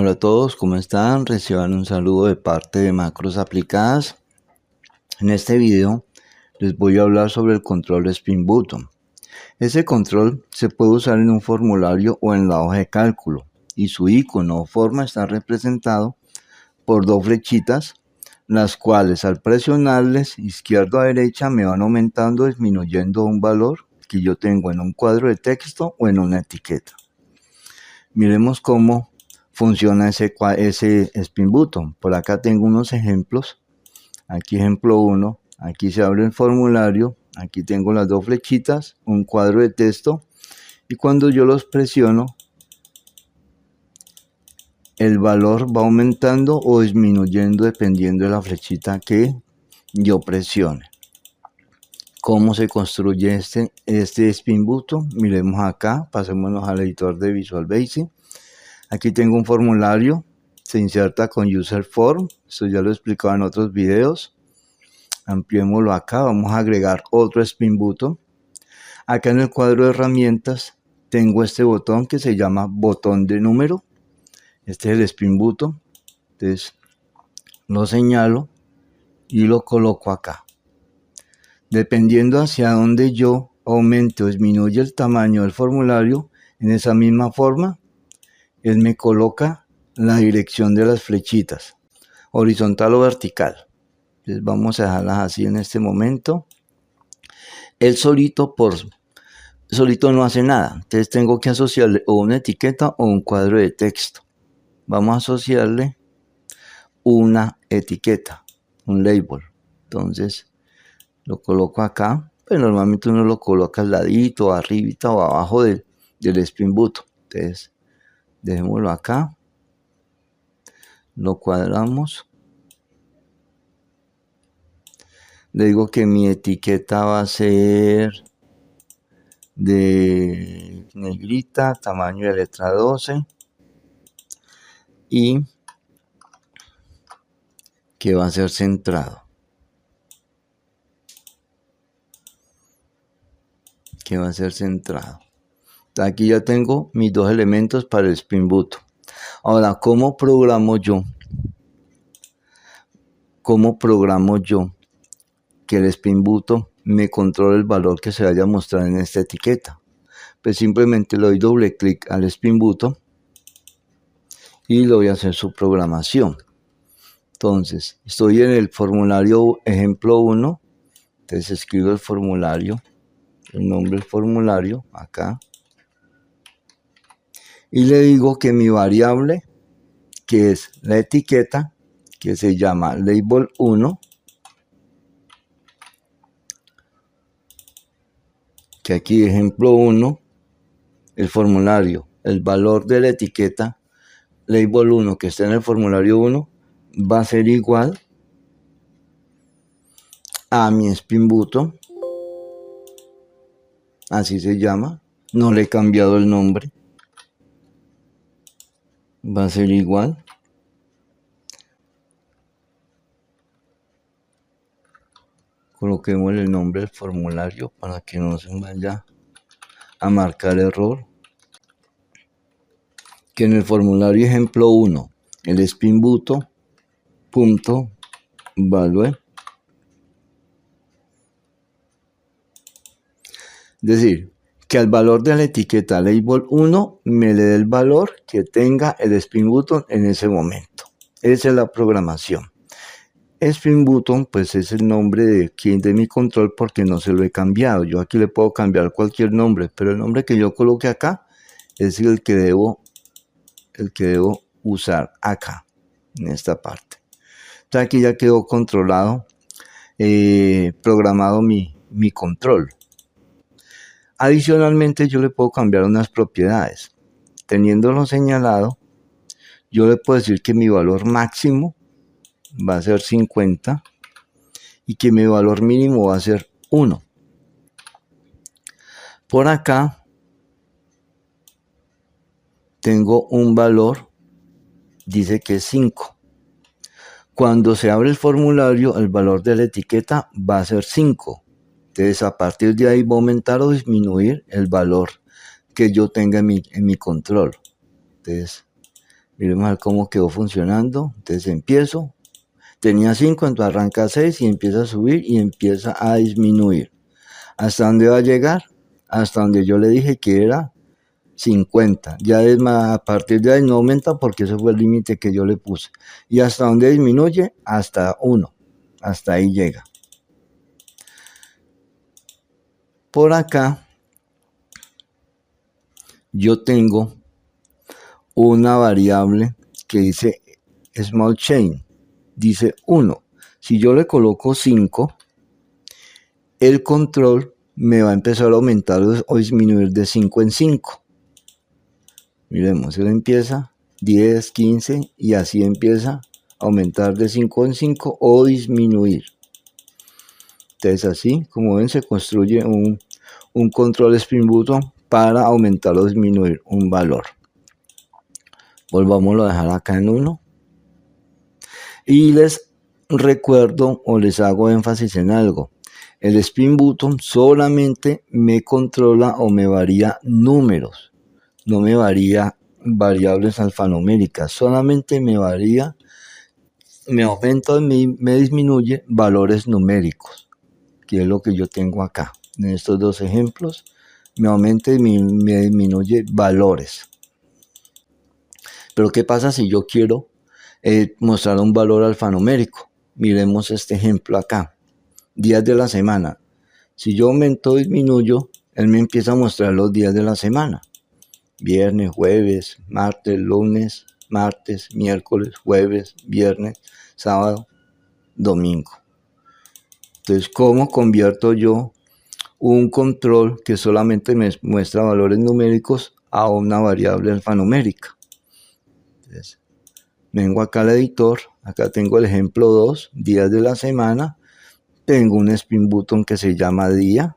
Hola a todos, ¿cómo están? Reciban un saludo de parte de Macros Aplicadas. En este video les voy a hablar sobre el control Spin Button. Ese control se puede usar en un formulario o en la hoja de cálculo y su icono o forma está representado por dos flechitas, las cuales al presionarles izquierda a derecha me van aumentando o disminuyendo un valor que yo tengo en un cuadro de texto o en una etiqueta. Miremos cómo funciona ese Spin Button. Por acá tengo unos ejemplos. Aquí ejemplo 1, aquí se abre el formulario, aquí tengo las dos flechitas, un cuadro de texto y cuando yo los presiono el valor va aumentando o disminuyendo dependiendo de la flechita que yo presione. ¿Cómo se construye este Spin Button? Miremos acá, pasémonos al editor de Visual Basic. Aquí tengo un formulario, se inserta con User Form, esto ya lo he explicado en otros videos. Ampliémoslo acá, vamos a agregar otro Spin Button. Acá en el cuadro de herramientas tengo este botón que se llama botón de número. Este es el Spin Button, entonces lo señalo y lo coloco acá. Dependiendo hacia dónde yo aumente o disminuye el tamaño del formulario, en esa misma forma, él me coloca la dirección de las flechitas, horizontal o vertical. Entonces vamos a dejarlas así en este momento. Él solito no hace nada, entonces tengo que asociarle o una etiqueta o un cuadro de texto. Vamos a asociarle una etiqueta, un label. Entonces lo coloco acá, pues normalmente uno lo coloca al ladito, arribita o abajo del Spin Button. Entonces dejémoslo acá, lo cuadramos. Le digo que mi etiqueta va a ser de negrita, tamaño de letra 12 y que va a ser centrado. Aquí ya tengo mis dos elementos para el Spin Button. Ahora, ¿cómo programo yo que el Spin Button me controle el valor que se vaya a mostrar en esta etiqueta? Pues simplemente le doy doble clic al Spin Button y le voy a hacer su programación. Entonces, estoy en el formulario ejemplo 1, entonces escribo el formulario, el nombre del formulario, acá, y le digo que mi variable, que es la etiqueta, que se llama label 1, que aquí ejemplo 1, el formulario, el valor de la etiqueta label 1 que está en el formulario 1 va a ser igual a mi Spin Button, así se llama, no le he cambiado el nombre, va a ser igual coloquemos el nombre del formulario para que no se vaya a marcar error, que en el formulario ejemplo 1 el Spin Button punto value, es decir, que al valor de la etiqueta label 1 me le dé el valor que tenga el Spin Button en ese momento. Esa es la programación. Spin Button pues es el nombre de mi control porque no se lo he cambiado. Yo aquí le puedo cambiar cualquier nombre, pero el nombre que yo coloque acá es el que debo usar acá, en esta parte. Entonces aquí ya quedó controlado, programado mi control. Adicionalmente yo le puedo cambiar unas propiedades. Teniéndolo señalado, yo le puedo decir que mi valor máximo va a ser 50 y que mi valor mínimo va a ser 1. Por acá tengo un valor, dice que es 5. Cuando se abre el formulario, el valor de la etiqueta va a ser 5. Entonces a partir de ahí va a aumentar o disminuir el valor que yo tenga en mi control. Entonces Miremos a ver cómo quedó funcionando. Entonces empiezo. Tenía 5, entonces arranca a 6 y empieza a subir y empieza a disminuir. ¿Hasta dónde va a llegar? Hasta donde yo le dije que era 50. Ya es más, a partir de ahí no aumenta porque ese fue el límite que yo le puse. ¿Y hasta dónde disminuye? Hasta 1. Hasta ahí llega. Por acá yo tengo una variable que dice small change. Dice 1. Si yo le coloco 5, el control me va a empezar a aumentar o disminuir de 5 en 5. Miremos, él empieza 10, 15 y así empieza a aumentar de 5 en 5 o disminuir. Entonces así, como ven, se construye un control Spring Button para aumentar o disminuir un valor. Volvámoslo a dejar acá en 1. Y les recuerdo o les hago énfasis en algo. El Spin Button solamente me controla o me varía números. No me varía variables alfanuméricas. Solamente me varía, me aumenta o me disminuye valores numéricos. Que es lo que yo tengo acá. En estos dos ejemplos me aumenta y me disminuye valores. Pero ¿qué pasa si yo quiero mostrar un valor alfanumérico? Miremos este ejemplo acá. Días de la semana. Si yo aumento o disminuyo, él me empieza a mostrar los días de la semana. Viernes, jueves, martes, lunes, martes, miércoles, jueves, viernes, sábado, domingo. Entonces, ¿cómo convierto yo un control que solamente me muestra valores numéricos a una variable alfanumérica? Entonces, vengo acá al editor, acá tengo el ejemplo 2, días de la semana, tengo un Spin Button que se llama día,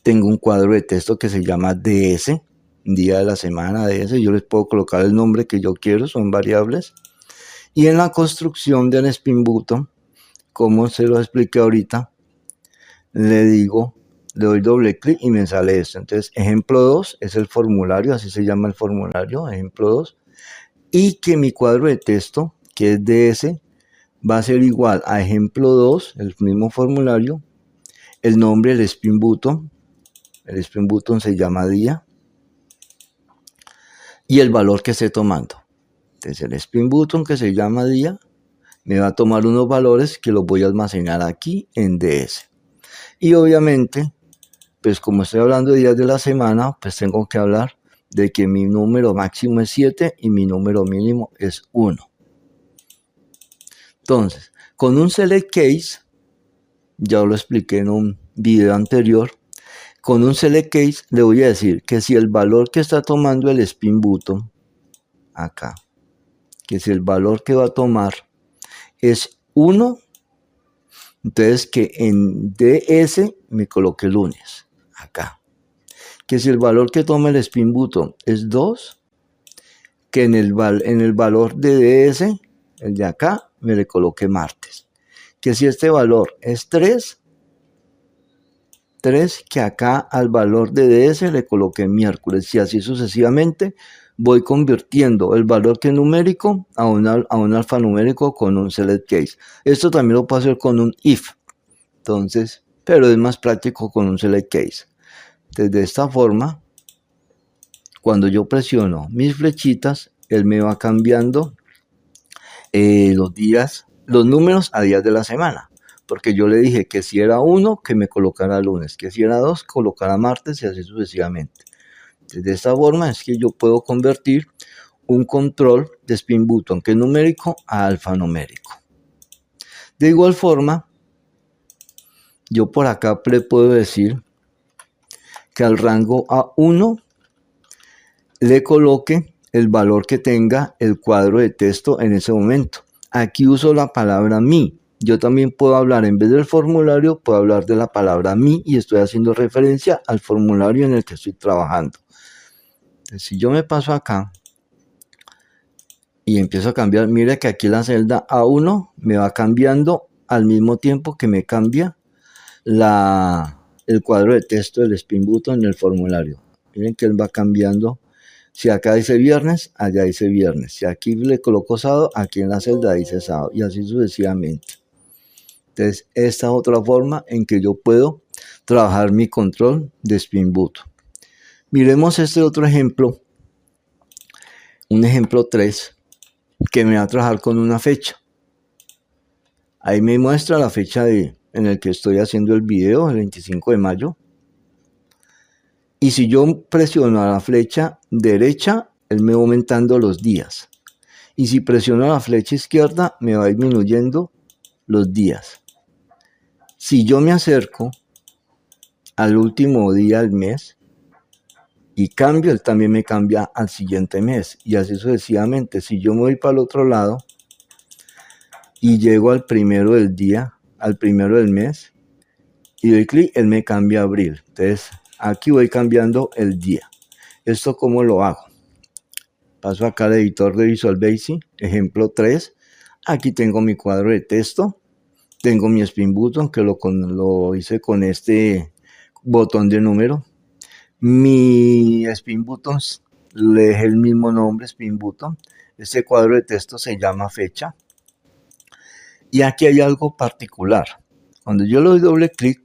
tengo un cuadro de texto que se llama DS, día de la semana, DS, yo les puedo colocar el nombre que yo quiero, son variables, y en la construcción del Spin Button, como se lo expliqué ahorita, le digo, le doy doble clic y me sale esto. Entonces, ejemplo 2 es el formulario, así se llama el formulario, ejemplo 2, y que mi cuadro de texto, que es DS, va a ser igual a ejemplo 2, el mismo formulario, el nombre del Spin Button, el Spin Button se llama día, y el valor que esté tomando. Entonces, el Spin Button que se llama día, me va a tomar unos valores que los voy a almacenar aquí en DS. Y obviamente, pues como estoy hablando de días de la semana, pues tengo que hablar de que mi número máximo es 7 y mi número mínimo es 1. Entonces, con un select case, ya lo expliqué en un video anterior, con un select case le voy a decir que si el valor que está tomando el Spin Button, acá, que si el valor que va a tomar es 1, entonces que en DS me coloque lunes, acá. Que si el valor que toma el Spin Button es 2, que en el valor de DS, el de acá, me le coloque martes. Que si este valor es 3, que acá al valor de DS le coloque miércoles. Y así sucesivamente voy convirtiendo el valor que es numérico a un alfanumérico con un select case. Esto también lo puedo hacer con un if. Entonces, pero es más práctico con un select case. Entonces, de esta forma, cuando yo presiono mis flechitas, él me va cambiando los días, los números a días de la semana. Porque yo le dije que si era 1, que me colocara lunes, que si era 2, colocara martes y así sucesivamente. Entonces, de esta forma es que yo puedo convertir un control de Spin Button que es numérico a alfanumérico. De igual forma, yo por acá le puedo decir que al rango A1 le coloque el valor que tenga el cuadro de texto en ese momento. Aquí uso la palabra mi. Yo también puedo hablar, en vez del formulario, puedo hablar de la palabra mi y estoy haciendo referencia al formulario en el que estoy trabajando. Entonces, si yo me paso acá y empiezo a cambiar, mire que aquí la celda A1 me va cambiando al mismo tiempo que me cambia el cuadro de texto del Spin Button en el formulario. Miren que él va cambiando Si acá dice viernes, allá dice viernes. Si aquí le coloco sábado, aquí en la celda dice sábado. Y así sucesivamente. Entonces, esta es otra forma en que yo puedo trabajar mi control de Spring Boot. Miremos este otro ejemplo. Un ejemplo 3, que me va a trabajar con una fecha. Ahí me muestra la fecha en el que estoy haciendo el video, el 25 de mayo. Y si yo presiono a la flecha derecha, él me va aumentando los días. Y si presiono a la flecha izquierda, me va disminuyendo los días. Si yo me acerco al último día del mes y cambio, él también me cambia al siguiente mes. Y así sucesivamente. Si yo me voy para el otro lado y llego al primero del día, al primero del mes, y doy clic, él me cambia a abril. Entonces, aquí voy cambiando el día. ¿Esto cómo lo hago? Paso acá al editor de Visual Basic, ejemplo 3. Aquí tengo mi cuadro de texto. Tengo mi Spin Button, que lo hice con este botón de número. Mi Spin Buttons le dejé el mismo nombre, Spin Button. Este cuadro de texto se llama fecha. Y aquí hay algo particular. Cuando yo le doy doble clic,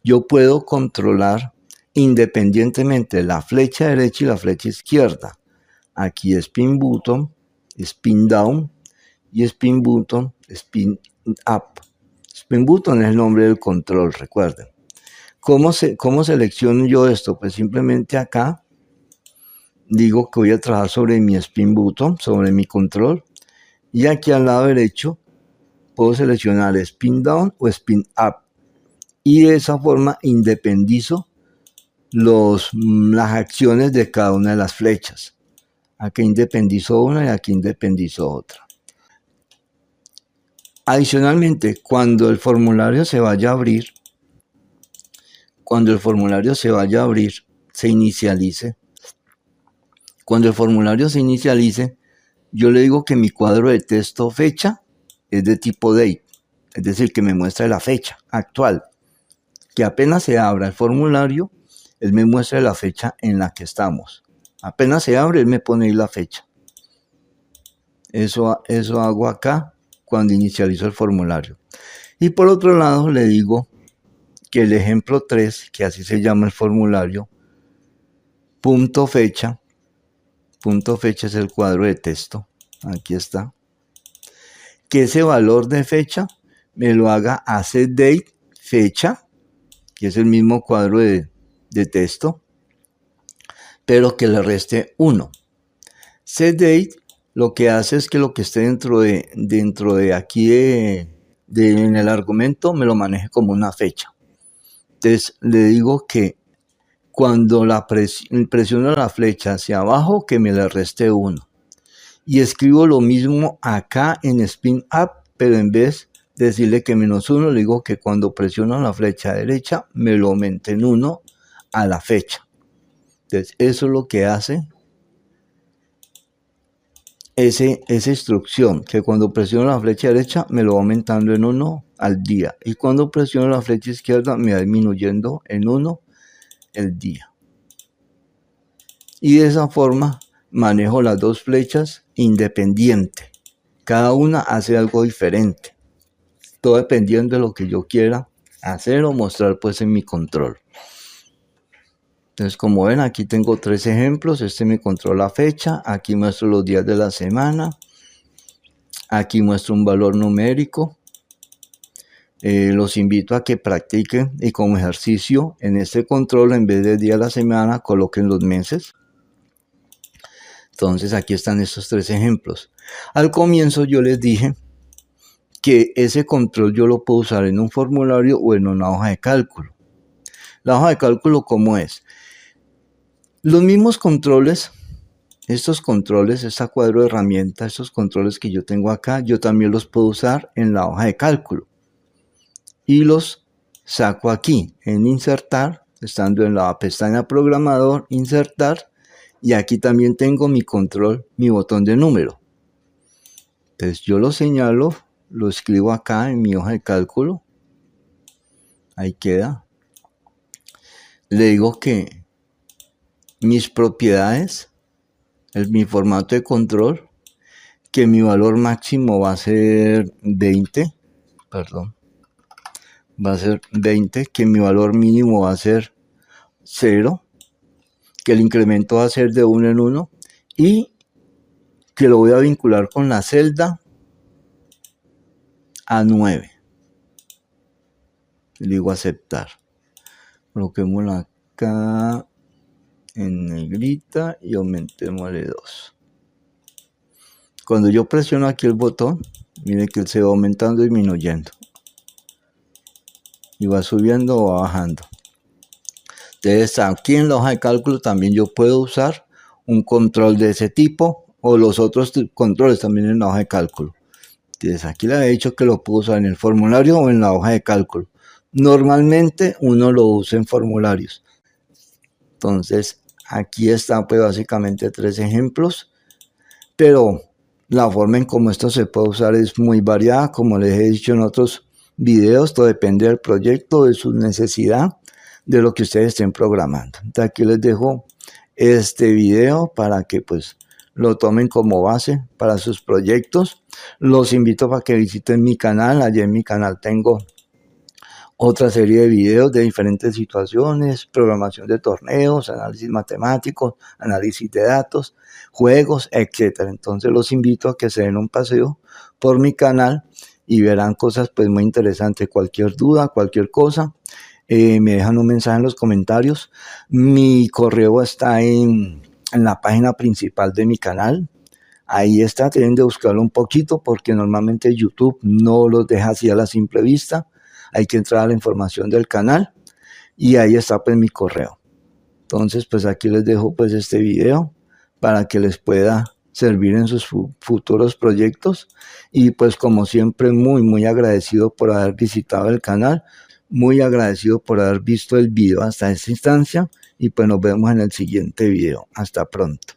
yo puedo controlar independientemente la flecha derecha y la flecha izquierda. Aquí Spin Button, Spin Down y Spin Button, Spin Up. Spin Button es el nombre del control, recuerden. ¿Cómo selecciono yo esto? Pues simplemente acá digo que voy a trabajar sobre mi Spin Button, sobre mi control. Y aquí al lado derecho puedo seleccionar Spin Down o Spin Up. Y de esa forma independizo las acciones de cada una de las flechas. Aquí independizo una y aquí independizo otra. Adicionalmente, cuando el formulario se vaya a abrir, se inicialice. Cuando el formulario se inicialice, yo le digo que mi cuadro de texto fecha es de tipo date, es decir, que me muestra la fecha actual. Que apenas se abra el formulario, él me muestra la fecha en la que estamos. Apenas se abre, él me pone ahí la fecha. Eso hago acá cuando inicializo el formulario. Y por otro lado, le digo que el ejemplo 3, que así se llama el formulario, punto fecha es el cuadro de texto. Aquí está. Que ese valor de fecha me lo haga a setDate fecha, que es el mismo cuadro de texto, pero que le reste 1. setDate lo que hace es que lo que esté dentro de aquí en el argumento me lo maneje como una fecha. Entonces le digo que cuando presiono la flecha hacia abajo, que me le reste 1. Y escribo lo mismo acá en Spin Up, pero en vez de decirle que -1, le digo que cuando presiono la flecha derecha, me lo aumente en 1 a la fecha. Entonces, eso es lo que hace esa instrucción, que cuando presiono la flecha derecha, me lo va aumentando en 1 al día. Y cuando presiono la flecha izquierda, me va disminuyendo en 1 el día. Y de esa forma manejo las dos flechas independiente. Cada una hace algo diferente. Todo dependiendo de lo que yo quiera hacer o mostrar pues en mi control. Entonces, como ven, aquí tengo 3 ejemplos. Este me controla fecha. Aquí muestro los días de la semana. Aquí muestro un valor numérico. Los invito a que practiquen y como ejercicio en este control, en vez de día de la semana, coloquen los meses. Entonces aquí están estos 3 ejemplos. Al comienzo yo les dije que ese control yo lo puedo usar en un formulario o en una hoja de cálculo. La hoja de cálculo, ¿cómo es? Los mismos controles, esta cuadro de herramientas, estos controles que yo tengo acá, yo también los puedo usar en la hoja de cálculo. Y los saco aquí en insertar, estando en la pestaña programador, insertar, y aquí también tengo mi control, mi botón de número. Entonces yo lo señalo, lo escribo acá en mi hoja de cálculo. Ahí queda. Le digo que mis propiedades, mi formato de control, que mi valor máximo va a ser 20, que mi valor mínimo va a ser 0, que el incremento va a ser de 1 en 1 y que lo voy a vincular con la celda A9. Le digo aceptar. Coloquémoslo acá en negrita y aumentémosle 2. Cuando yo presiono aquí el botón, miren que él se va aumentando y disminuyendo. Y va subiendo o va bajando. Entonces aquí en la hoja de cálculo también yo puedo usar un control de ese tipo o los otros controles también en la hoja de cálculo. Entonces aquí le he dicho que lo puedo usar en el formulario o en la hoja de cálculo. Normalmente uno lo usa en formularios. Entonces aquí está pues básicamente 3 ejemplos, pero la forma en cómo esto se puede usar es muy variada, como les he dicho en otros videos, todo depende del proyecto, de su necesidad, de lo que ustedes estén programando. Entonces aquí les dejo este video para que pues lo tomen como base para sus proyectos. Los invito para que visiten mi canal. Allí en mi canal tengo otra serie de videos de diferentes situaciones, programación de torneos, análisis matemáticos, análisis de datos, juegos, etc. Entonces los invito a que se den un paseo por mi canal y verán cosas pues muy interesantes. Cualquier duda, cualquier cosa, me dejan un mensaje en los comentarios. Mi correo está en la página principal de mi canal. Ahí está, tienen de buscarlo un poquito porque normalmente YouTube no los deja así a la simple vista. Hay que entrar a la información del canal y ahí está pues mi correo. Entonces pues aquí les dejo pues este video para que les pueda servir en sus futuros proyectos y pues como siempre muy agradecido por haber visitado el canal, muy agradecido por haber visto el video hasta esta instancia y pues nos vemos en el siguiente video. Hasta pronto.